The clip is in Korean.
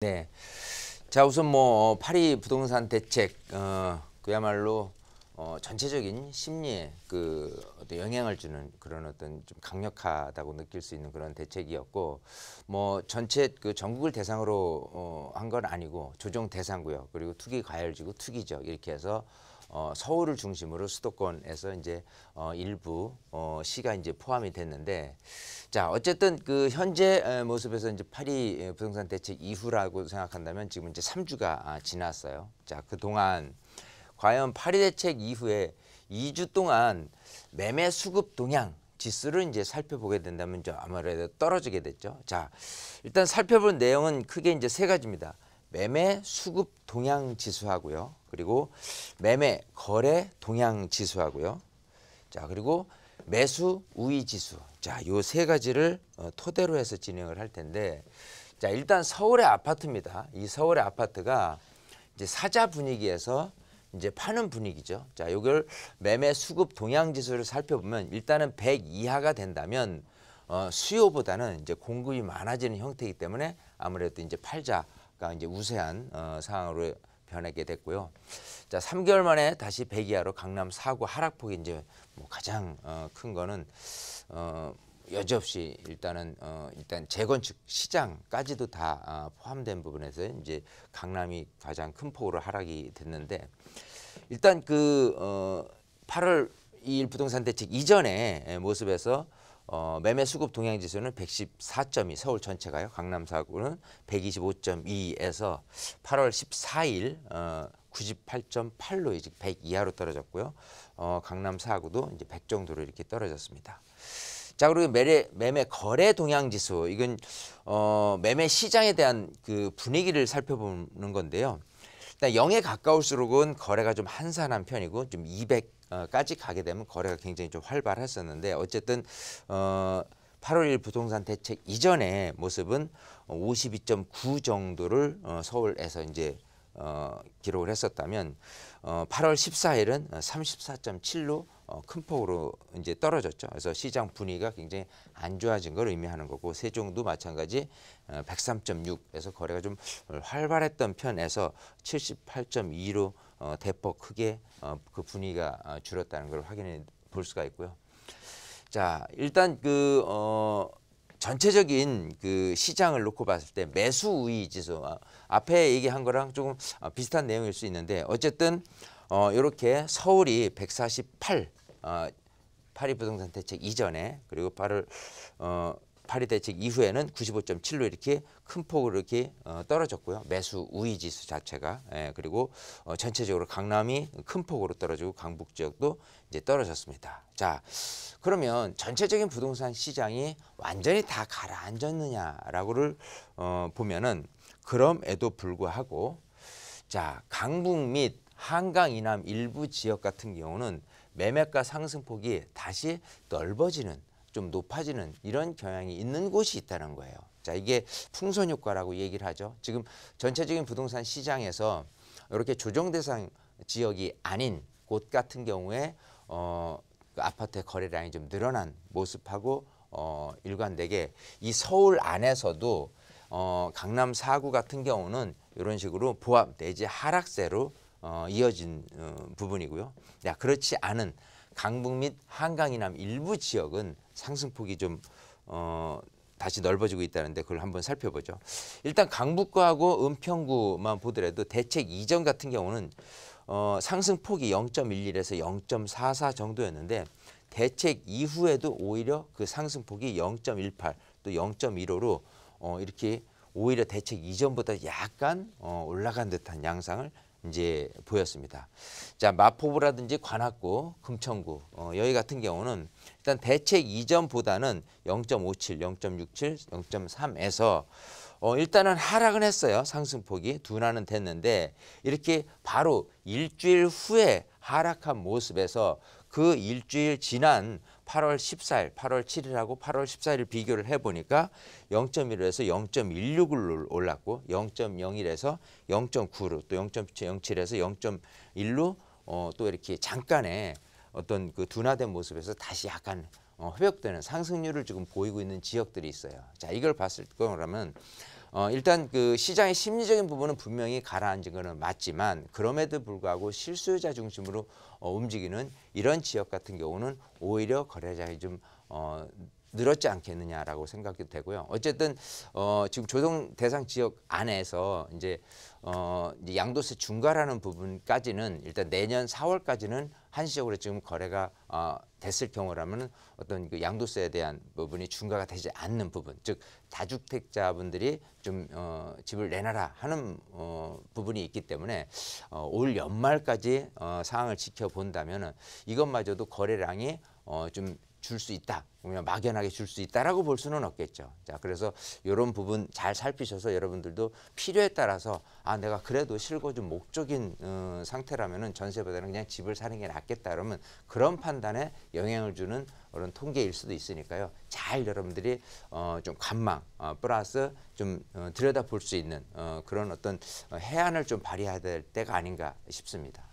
네. 자, 우선 뭐 파리 부동산 대책 그야말로 전체적인 심리에 그 어떤 영향을 주는 그런 어떤 좀 강력하다고 느낄 수 있는 그런 대책이었고, 뭐 전체 그 전국을 대상으로 한 건 아니고 조정 대상구역 그리고 투기 과열지구 투기 지역 이렇게 해서 서울을 중심으로 수도권에서 이제 일부 시가 이제 포함이 됐는데, 자 어쨌든 그 현재 모습에서 이제 파리 부동산 대책 이후라고 생각한다면 지금 이제 3주가 지났어요. 자 그동안 과연 파리 대책 이후에 2주 동안 매매 수급 동향 지수를 이제 살펴보게 된다면 이제 아무래도 떨어지게 됐죠. 자 일단 살펴볼 내용은 크게 이제 세 가지입니다. 매매 수급 동향 지수하고요. 그리고 매매 거래 동향 지수하고요. 자 그리고 매수 우위 지수. 자 요 세 가지를 토대로 해서 진행을 할 텐데, 자 일단 서울의 아파트입니다. 이 서울의 아파트가 이제 사자 분위기에서 이제 파는 분위기죠. 자, 이걸 매매 수급 동향 지수를 살펴보면 일단은 100 이하가 된다면 수요보다는 이제 공급이 많아지는 형태이기 때문에 아무래도 이제 팔자가 이제 우세한 상황으로 변하게 됐고요. 자, 3개월 만에 다시 100 이하로 강남 4구 하락폭이 이제 뭐 가장 큰 거는 여지없이 일단 재건축 시장까지도 다 포함된 부분에서 이제 강남이 가장 큰 폭으로 하락이 됐는데, 일단 그 8월 2일 부동산 대책 이전의 모습에서 매매 수급 동향 지수는 114.2, 서울 전체가요. 강남 4구는 125.2에서 8월 14일 98.8로 이제 100 이하로 떨어졌고요. 강남 4구도 이제 100 정도로 이렇게 떨어졌습니다. 자 그리고 매매 거래 동향 지수, 이건 매매 시장에 대한 그 분위기를 살펴보는 건데요. 일단 0에 가까울수록은 거래가 좀 한산한 편이고, 좀 200까지 가게 되면 거래가 굉장히 좀 활발했었는데, 어쨌든 8월 1일 부동산 대책 이전의 모습은 52.9 정도를 서울에서 이제 기록을 했었다면 8월 14일은 34.7로 큰 폭으로 이제 떨어졌죠. 그래서 시장 분위기가 굉장히 안 좋아진 걸 의미하는 거고, 세종도 마찬가지 103.6에서 거래가 좀 활발했던 편에서 78.2로 대폭 크게 그 분위기가 줄었다는 걸 확인해 볼 수가 있고요. 자 일단 그 전체적인 그 시장을 놓고 봤을 때 매수 우위 지수, 앞에 얘기한 거랑 조금 비슷한 내용일 수 있는데, 어쨌든 이렇게 서울이 148, 파리 부동산 대책 이전에, 그리고 파리 대책 이후에는 95.7로 이렇게 큰 폭으로 이렇게 떨어졌고요. 매수 우위 지수 자체가. 그리고 전체적으로 강남이 큰 폭으로 떨어지고 강북 지역도 이제 떨어졌습니다. 자, 그러면 전체적인 부동산 시장이 완전히 다 가라앉았느냐라고를 보면은 그럼에도 불구하고, 자 강북 및 한강 이남 일부 지역 같은 경우는 매매가 상승폭이 다시 넓어지는, 좀 높아지는 이런 경향이 있는 곳이 있다는 거예요. 자 이게 풍선 효과라고 얘기를 하죠. 지금 전체적인 부동산 시장에서 이렇게 조정 대상 지역이 아닌 곳 같은 경우에 그 아파트의 거래량이 좀 늘어난 모습하고 일관되게 이 서울 안에서도 강남 4구 같은 경우는 이런 식으로 보합 내지 하락세로 이어진 부분이고요. 그렇지 않은 강북 및 한강 이남 일부 지역은 상승폭이 좀 다시 넓어지고 있다는데, 그걸 한번 살펴보죠. 일단 강북구하고 은평구만 보더라도 대책 이전 같은 경우는 상승폭이 0.11에서 0.44 정도였는데, 대책 이후에도 오히려 그 상승폭이 0.18 또 0.15로 이렇게 오히려 대책 이전보다 약간 올라간 듯한 양상을 이제 보였습니다. 자 마포구라든지 관악구, 금천구 여기 같은 경우는 일단 대책 이전보다는 0.57, 0.67, 0.3에서 일단은 하락은 했어요. 상승폭이 둔화는 됐는데, 이렇게 바로 일주일 후에 하락한 모습에서 그 일주일 지난 8월 14일, 8월 7일하고 8월 14일 비교를 해보니까 0.15에서 0.16로 올랐고, 0.01에서 0.9로 또 0.07에서 0.1로 또 이렇게 잠깐의 어떤 그 둔화된 모습에서 다시 약간 회복되는 상승률을 지금 보이고 있는 지역들이 있어요. 자 이걸 봤을 거라면 일단 그 시장의 심리적인 부분은 분명히 가라앉은 거는 맞지만 그럼에도 불구하고 실수요자 중심으로 움직이는 이런 지역 같은 경우는 오히려 거래량이 좀 늘었지 않겠느냐라고 생각이 되고요. 어쨌든 지금 조정 대상 지역 안에서 이제 양도세 중과라는 부분까지는 일단 내년 4월까지는 한시적으로 지금 거래가 됐을 경우라면 어떤 그 양도세에 대한 부분이 중과가 되지 않는 부분, 즉 다주택자분들이 좀 집을 내놔라 하는 부분이 있기 때문에 올 연말까지 상황을 지켜본다면은 이것마저도 거래량이 좀 줄 수 있다, 그냥 막연하게 줄 수 있다라고 볼 수는 없겠죠. 자, 그래서 이런 부분 잘 살피셔서 여러분들도 필요에 따라서 내가 그래도 실거주 목적인 상태라면은 전세보다는 그냥 집을 사는 게 낫겠다 그러면 그런 판단에 영향을 주는 그런 통계일 수도 있으니까요. 잘 여러분들이 좀 관망 플러스 좀 들여다볼 수 있는 그런 어떤 해안을 좀 발휘해야 될 때가 아닌가 싶습니다.